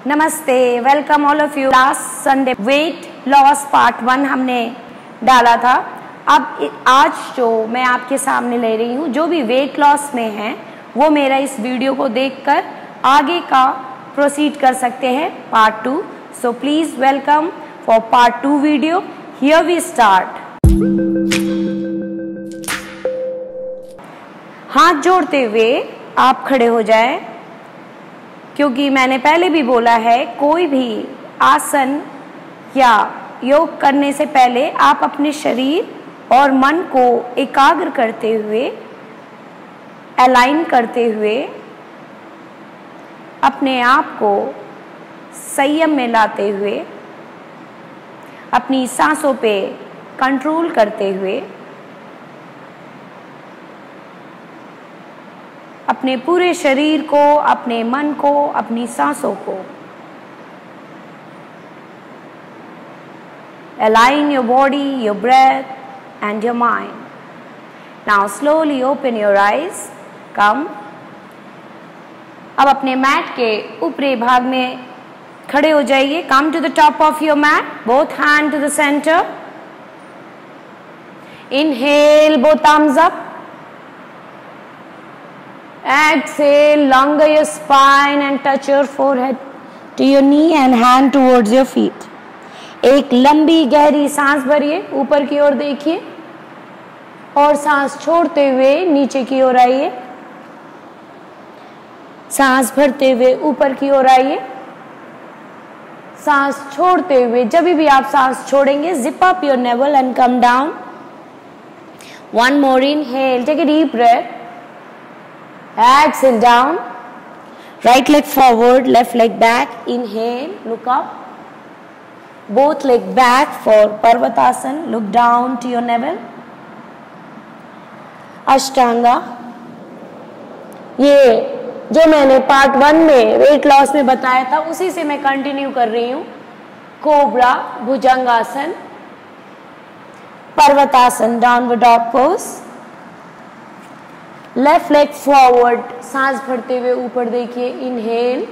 नमस्ते, welcome all of you. Last Sunday weight loss part 1 हमने डाला था। अब आज जो मैं आपके सामने ले रही हूँ, जो भी वेट लॉस में है वो मेरा इस वीडियो को देखकर आगे का प्रोसीड कर सकते हैं part 2। So please welcome for part 2 video. Here we start. हाथ जोड़ते हुए आप खड़े हो जाएं, क्योंकि मैंने पहले भी बोला है कोई भी आसन या योग करने से पहले आप अपने शरीर और मन को एकाग्र करते हुए, अलाइन करते हुए, अपने आप को संयम में लाते हुए, अपनी सांसों पे कंट्रोल करते हुए, अपने पूरे शरीर को, अपने मन को, अपनी सांसों को align your body, your breath and your mind. Now slowly open your eyes. Come. अब अपने मैट के ऊपरी भाग में खड़े हो जाइए। Come to the top of your mat. Both hands to the center. Inhale, both arms up. Exhale, longer your spine and touch your forehead to your knee and hand towards your feet. एक लंबी गहरी सांस भरिए, ऊपर की ओर देखिए और सांस छोड़ते हुए नीचे की ओर आइए। सांस भरते हुए ऊपर की ओर आइए। सांस छोड़ते हुए, जब भी आप सांस छोड़ेंगे, zip up your navel and come down. One more inhale, take a deep breath. Exhale down. Right leg forward, left leg back. Inhale, look up. Both leg back for Parvatasana. Look down to your navel. अष्टांगा। ये जो मैंने part 1 में weight loss में बताया था, उसी से मैं कंटिन्यू कर रही हूँ। कोबरा, भुजंगासन, पर्वतासन, downward dog pose. Left leg forward, सांस भरते हुए ऊपर देखिए। Inhale,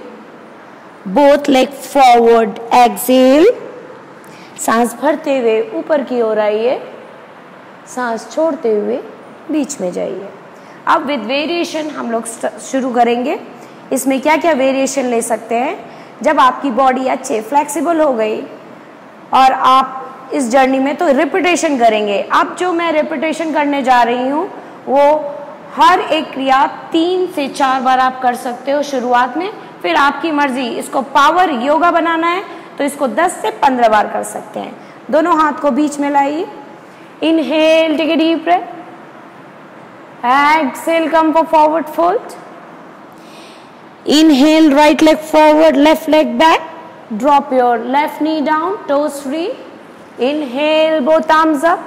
both leg forward, exhale. सांस भरते हुए ऊपर की ओर आइए। सांस छोड़ते हुए बीच में जाइए। अब विद वेरिएशन हम लोग शुरू करेंगे। इसमें क्या क्या वेरिएशन ले सकते हैं? जब आपकी बॉडी अच्छे फ्लेक्सिबल हो गई और आप इस जर्नी में, तो रिपीटेशन करेंगे। अब जो मैं रिपीटेशन करने जा रही हूँ वो हर एक क्रिया 3 से 4 बार आप कर सकते हो शुरुआत में। फिर आपकी मर्जी, इसको पावर योगा बनाना है तो इसको 10 से 15 बार कर सकते हैं। दोनों हाथ को बीच में लाइए। Inhale, take a deep breath. Exhale, come for forward fold. Inhale, right leg forward, left leg back. Drop your left knee down, toes free. Inhale, both arms up.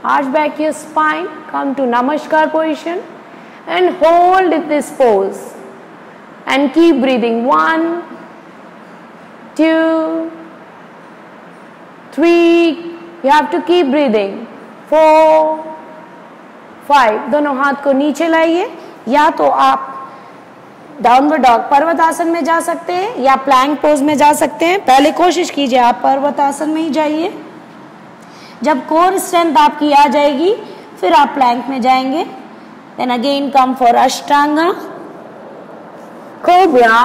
Arch back your spine. Come to Namaskar position. And hold this pose and keep breathing. 1, 2, 3. You have to keep breathing. 4, 5. दोनों हाथ को नीचे लाइए। या तो आप downward dog पर्वतासन में जा सकते हैं या प्लैंक पोज में जा सकते हैं। पहले कोशिश कीजिए आप पर्वतासन में ही जाइए। जब कोर स्ट्रेंथ आपकी आ जाएगी फिर आप प्लैंक में जाएंगे। Then again come for Ashtanga, Cobra,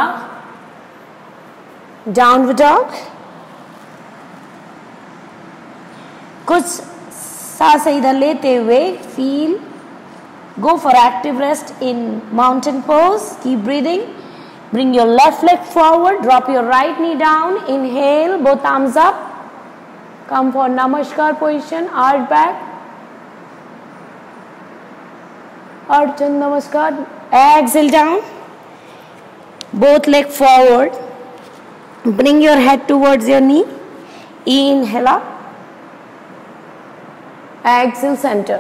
Downward Dog. कुछ सांस इधर लेते हुए feel, go for active rest in mountain pose. Keep breathing. Bring your left leg forward, drop your right knee down. Inhale, both arms up. Come for Namaskar position, arch back. Arjan Namaskar. Exhale down. Both leg forward. Bring your head towards your knee. Inhale up. Exhale center.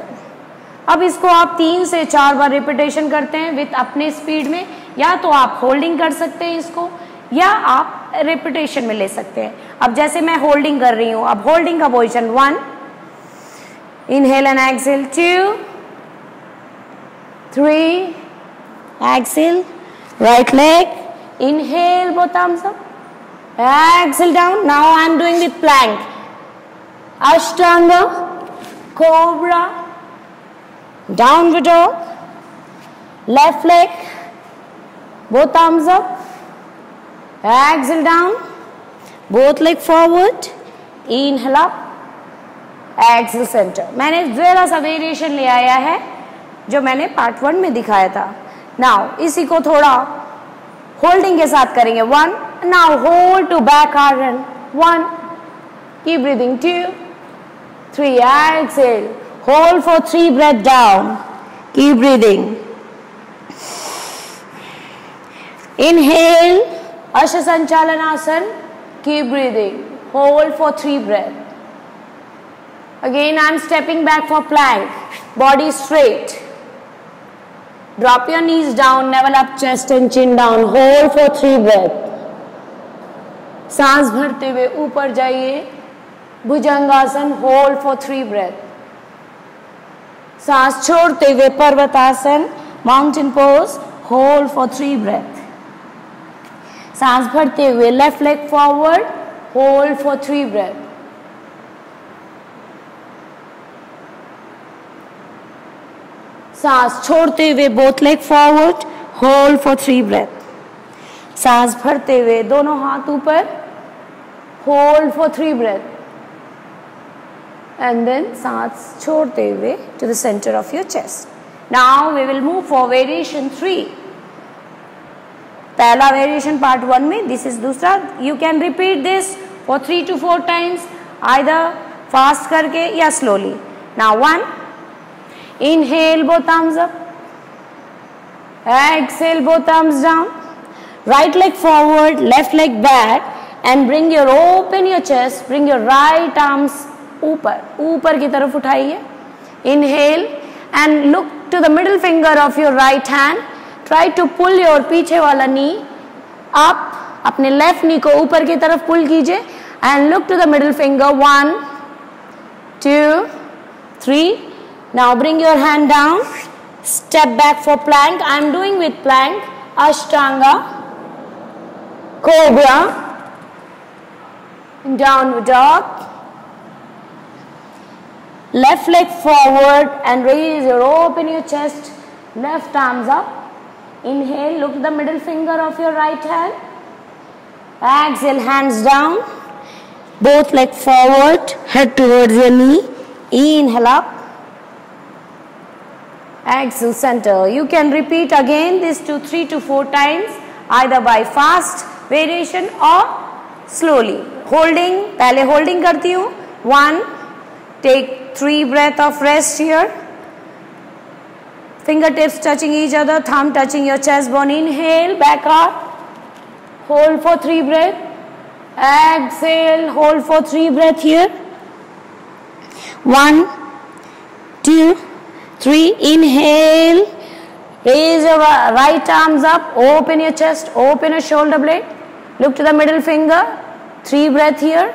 अब इसको आप 3 से 4 बार repetition करते हैं with अपने speed में। या तो आप होल्डिंग कर सकते हैं इसको, या आप रिपीटेशन में ले सकते हैं। अब जैसे मैं होल्डिंग कर रही हूं, अब होल्डिंग का position 1, inhale and exhale, 2, 3, exhale, right leg, inhale, both arms up, Exhale down. Now I am doing with plank. Ashtanga, cobra, downward dog, left leg, both arms up, exhale down, both leg forward, inhale up, exhale center. मैंने जरा सा variation ले आया है जो मैंने part 1 में दिखाया था. नाउ इसी को थोड़ा होल्डिंग के साथ करेंगे. 1, now hold to back or run. 1, keep breathing. 2, 3, exhale. Hold for 3 breath down. Keep breathing. Inhale, Asha Sanchalanasana. Keep breathing. Hold for 3 breath. Again, I am stepping back for plank. Body straight. Drop your knees down, navel up, chest and chin down. Hold for 3 breath. सांस भरते हुए ऊपर जाइए. भुजंगासन. Hold for 3 breath. सांस छोड़ते हुए पर्वतासन. Mountain pose. Hold for 3 breath. सांस भरते हुए left leg forward. Hold for 3 breath. सांस छोड़ते हुए both leg forward. Hold for 3 breath. सांस भरते हुए दोनों हाथ ऊपर. Hold for 3 breath. And then सांस छोड़ते हुए to the centre of your chest. Now we will move for variation 3. पहला वेरिएशन पार्ट 1 में, दिस इज दूसरा. You can repeat this for 3 to 4 times, either fast करके या slowly. Now 1, inhale, both arms up, exhale, both arms down, right leg forward, left leg back, and open your chest, bring your right arms ऊपर की तरफ उठाइए. Inhale and look to the middle finger of your right hand. Try to pull your पीछे वाला knee up, अपने left knee को ऊपर की तरफ pull कीजिए and look to the middle finger. 1, 2, 3. Now bring your hand down, step back for plank. I am doing with plank. Ashtanga, cobra, downward dog. Left leg forward and open your chest. Left arms up. Inhale, look at the middle finger of your right hand. Exhale, hands down. Both leg forward, head towards your knee. Inhale up. Exhale, center. You can repeat again this 3 to 4 times, either by fast variation or slowly. Holding, पहले holding करती हूँ. 1, take 3 breath of rest here. Fingertips touching each other, thumb touching your chest bone. Inhale, back up. Hold for 3 breath. Exhale, hold for 3 breath here. 1, 2, 3. Inhale, raise your right arms up, open your chest, open your shoulder blade, look to the middle finger. 3 breath here.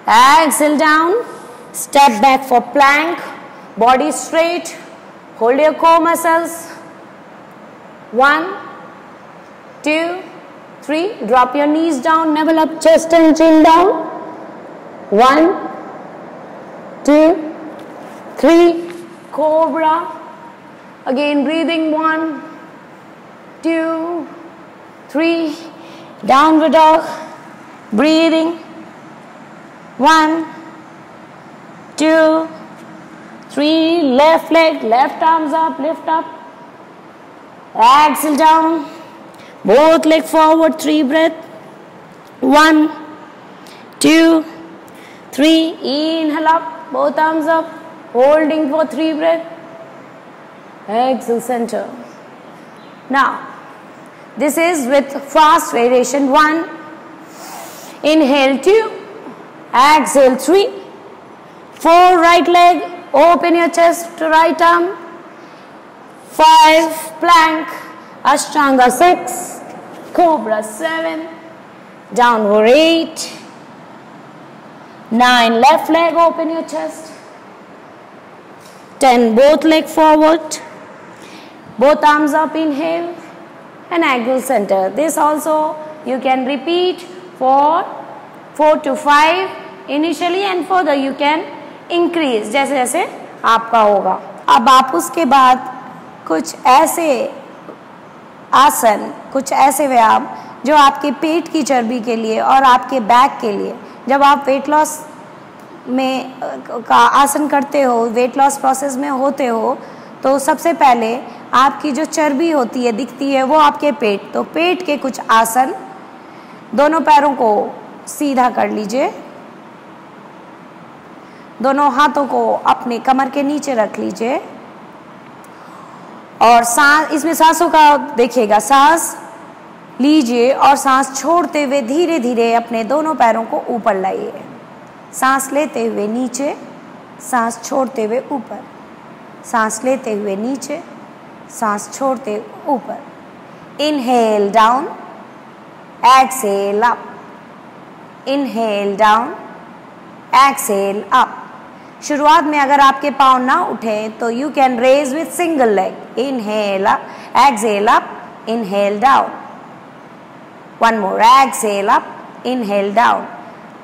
Exhale down, step back for plank, body straight, hold your core muscles. 1, 2, 3. Drop your knees down, navel up, chest and chin down. 1, 2, 3. Cobra. Again breathing. 1, 2, 3. Downward dog. Breathing. 1, 2, 3. Left leg, left arms up, lift up. Exhale down. Both leg forward. 3 breath. 1, 2, 3. Inhale up. Both arms up. Holding for 3 breath. Exhale, center. Now, this is with fast variation. 1, inhale 2, exhale 3, 4, right leg, open your chest to right arm. 5, plank, Ashtanga 6, cobra 7, downward 8, 9, left leg, open your chest. 10, both leg forward, both arms up, inhale and exhale, center. This also you can repeat 4 to 5 initially and further you can increase जैसे जैसे आपका होगा। अब आप उसके बाद कुछ ऐसे आसन, कुछ ऐसे व्यायाम जो आपके पेट की चर्बी के लिए और आपके बैक के लिए, जब आप वेट लॉस में का आसन करते हो, वेट लॉस प्रोसेस में होते हो, तो सबसे पहले आपकी जो चर्बी होती है दिखती है वो आपके पेट, तो पेट के कुछ आसन, दोनों पैरों को सीधा कर लीजिए, दोनों हाथों को अपने कमर के नीचे रख लीजिए और सांस, इसमें सांसों का देखिएगा, सांस लीजिए और सांस छोड़ते हुए धीरे धीरे अपने दोनों पैरों को ऊपर लाइए, सांस लेते हुए नीचे, सांस छोड़ते हुए ऊपर, सांस लेते हुए नीचे, सांस छोड़ते ऊपर। Inhale down, exhale up, inhale down, exhale up. शुरुआत में अगर आपके पाँव ना उठे तो you can raise with single leg. Inhale up, exhale up, inhale down, one more, exhale up, inhale down.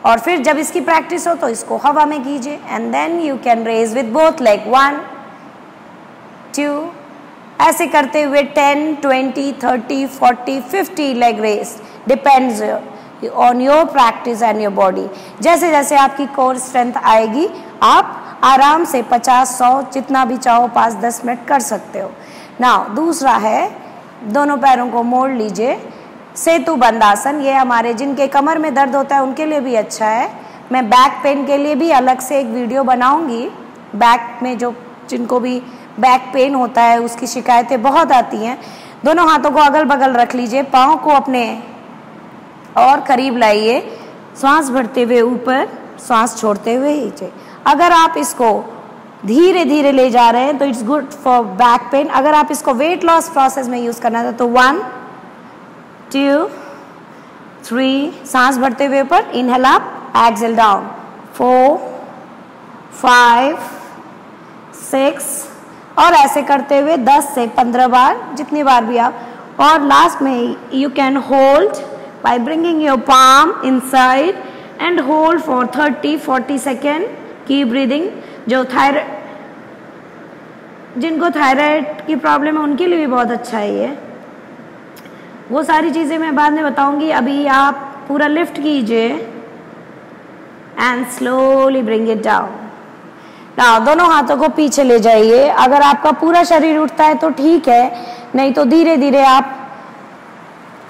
और फिर जब इसकी प्रैक्टिस हो तो इसको हवा में कीजिए and then you can raise with both leg, 1 2, ऐसे करते हुए 10 20 30 40 50 leg raise, depends on your practice and your body. जैसे जैसे आपकी कोर स्ट्रेंथ आएगी आप आराम से 50 100 जितना भी चाहो 5-10 मिनट कर सकते हो। नाउ दूसरा है, दोनों पैरों को मोड़ लीजिए, सेतु बंद आसन। ये हमारे जिनके कमर में दर्द होता है उनके लिए भी अच्छा है। मैं बैक पेन के लिए भी अलग से एक वीडियो बनाऊंगी। बैक में जो जिनको भी बैक पेन होता है उसकी शिकायतें बहुत आती हैं। दोनों हाथों को अगल बगल रख लीजिए, पाँव को अपने और करीब लाइए, सांस भरते हुए ऊपर, सांस छोड़ते हुए नीचे। अगर आप इसको धीरे धीरे ले जा रहे हैं तो it's good for back pain. अगर आप इसको वेट लॉस प्रोसेस में यूज करना है तो 1 2 3, सांस भरते हुए ऊपर, इनहेल अप, एक्सहेल डाउन, 4 5 6 और ऐसे करते हुए 10 से 15 बार, जितनी बार भी आप। और लास्ट में you can hold by bringing your palm inside and hold for 30-40 second. Keep breathing. जो जिनको थायराइड की प्रॉब्लम है उनके लिए भी बहुत अच्छा है ये। वो सारी चीज़ें मैं बाद में बताऊंगी। अभी आप पूरा लिफ्ट कीजिए and slowly bring it down. Now दोनों हाथों को पीछे ले जाइए। अगर आपका पूरा शरीर उठता है तो ठीक है, नहीं तो धीरे धीरे आप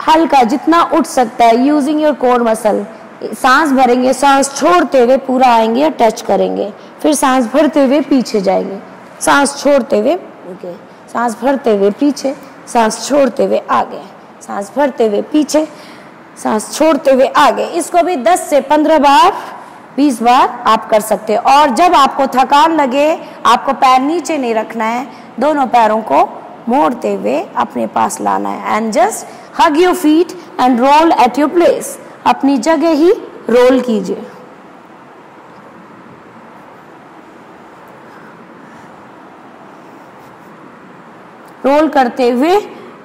हल्का जितना उठ सकता है, यूजिंग योर कोर मसल। सांस भरेंगे, सांस छोड़ते हुए पूरा आएंगे या टच करेंगे, फिर सांस भरते हुए पीछे जाएंगे, सांस छोड़ते हुए आगे, सांस भरते हुए पीछे, सांस छोड़ते हुए आगे, सांस भरते हुए पीछे, सांस छोड़ते हुए आगे। इसको भी 10 से 15 बार 20 बार आप कर सकते हैं। और जब आपको थकान लगे, आपको पैर नीचे नहीं रखना है, दोनों पैरों को मोड़ते हुए अपने पास लाना है and just hug your feet and roll at your place. अपनी जगह ही रोल कीजिए। रोल करते हुए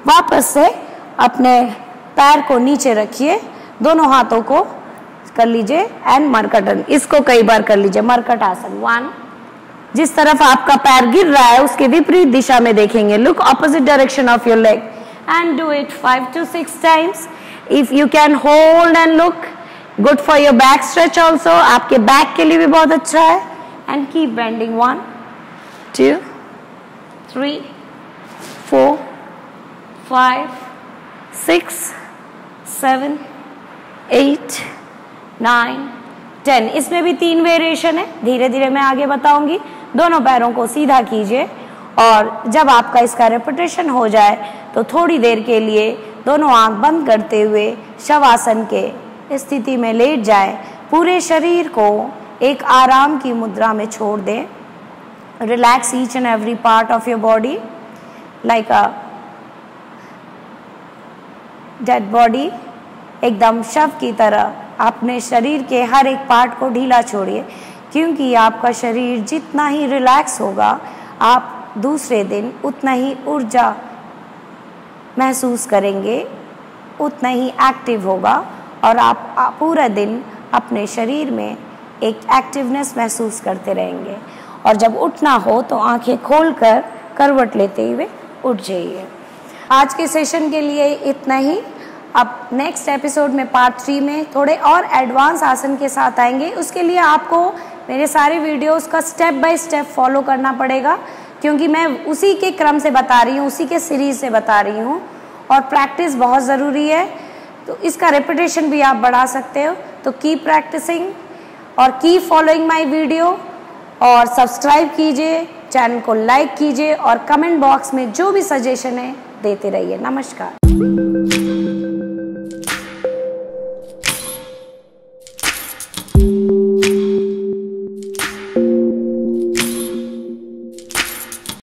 वापस से अपने पैर को नीचे रखिए, दोनों हाथों को कर लीजिए एंड मरकटन। इसको कई बार कर लीजिए, मरकट आसन। 1, जिस तरफ आपका पैर गिर रहा है उसके विपरीत दिशा में देखेंगे। Look opposite direction of your leg and do it 5 to 6 times. If you can hold and look, good for your back stretch also. आपके बैक के लिए भी बहुत अच्छा है। And keep bending. 1 2 3 4 5 6 7 8 9 10। इसमें भी 3 वेरिएशन है, धीरे धीरे मैं आगे बताऊंगी। दोनों पैरों को सीधा कीजिए और जब आपका इसका रेपिटेशन हो जाए तो थोड़ी देर के लिए दोनों आंख बंद करते हुए शवासन के स्थिति में लेट जाएं। पूरे शरीर को एक आराम की मुद्रा में छोड़ दें। Relax each and every part of your body like a dead body. एकदम शव की तरह अपने शरीर के हर एक पार्ट को ढीला छोड़िए, क्योंकि आपका शरीर जितना ही रिलैक्स होगा आप दूसरे दिन उतना ही ऊर्जा महसूस करेंगे, उतना ही एक्टिव होगा और आप पूरा दिन अपने शरीर में एक एक्टिवनेस महसूस करते रहेंगे। और जब उठना हो तो आंखें खोलकर करवट लेते हुए उठ जाइए। आज के सेशन के लिए इतना ही। अब नेक्स्ट एपिसोड में पार्ट 3 में थोड़े और एडवांस आसन के साथ आएंगे। उसके लिए आपको मेरे सारे वीडियोस का स्टेप बाय स्टेप फॉलो करना पड़ेगा, क्योंकि मैं उसी के क्रम से बता रही हूँ, उसी के सीरीज से बता रही हूँ, और प्रैक्टिस बहुत ज़रूरी है। तो इसका रेपिटेशन भी आप बढ़ा सकते हो। तो कीप प्रैक्टिसिंग और कीप फॉलोइंग माय वीडियो, और सब्सक्राइब कीजिए, चैनल को लाइक कीजिए, और कमेंट बॉक्स में जो भी सजेशन है देते रहिए। नमस्कार।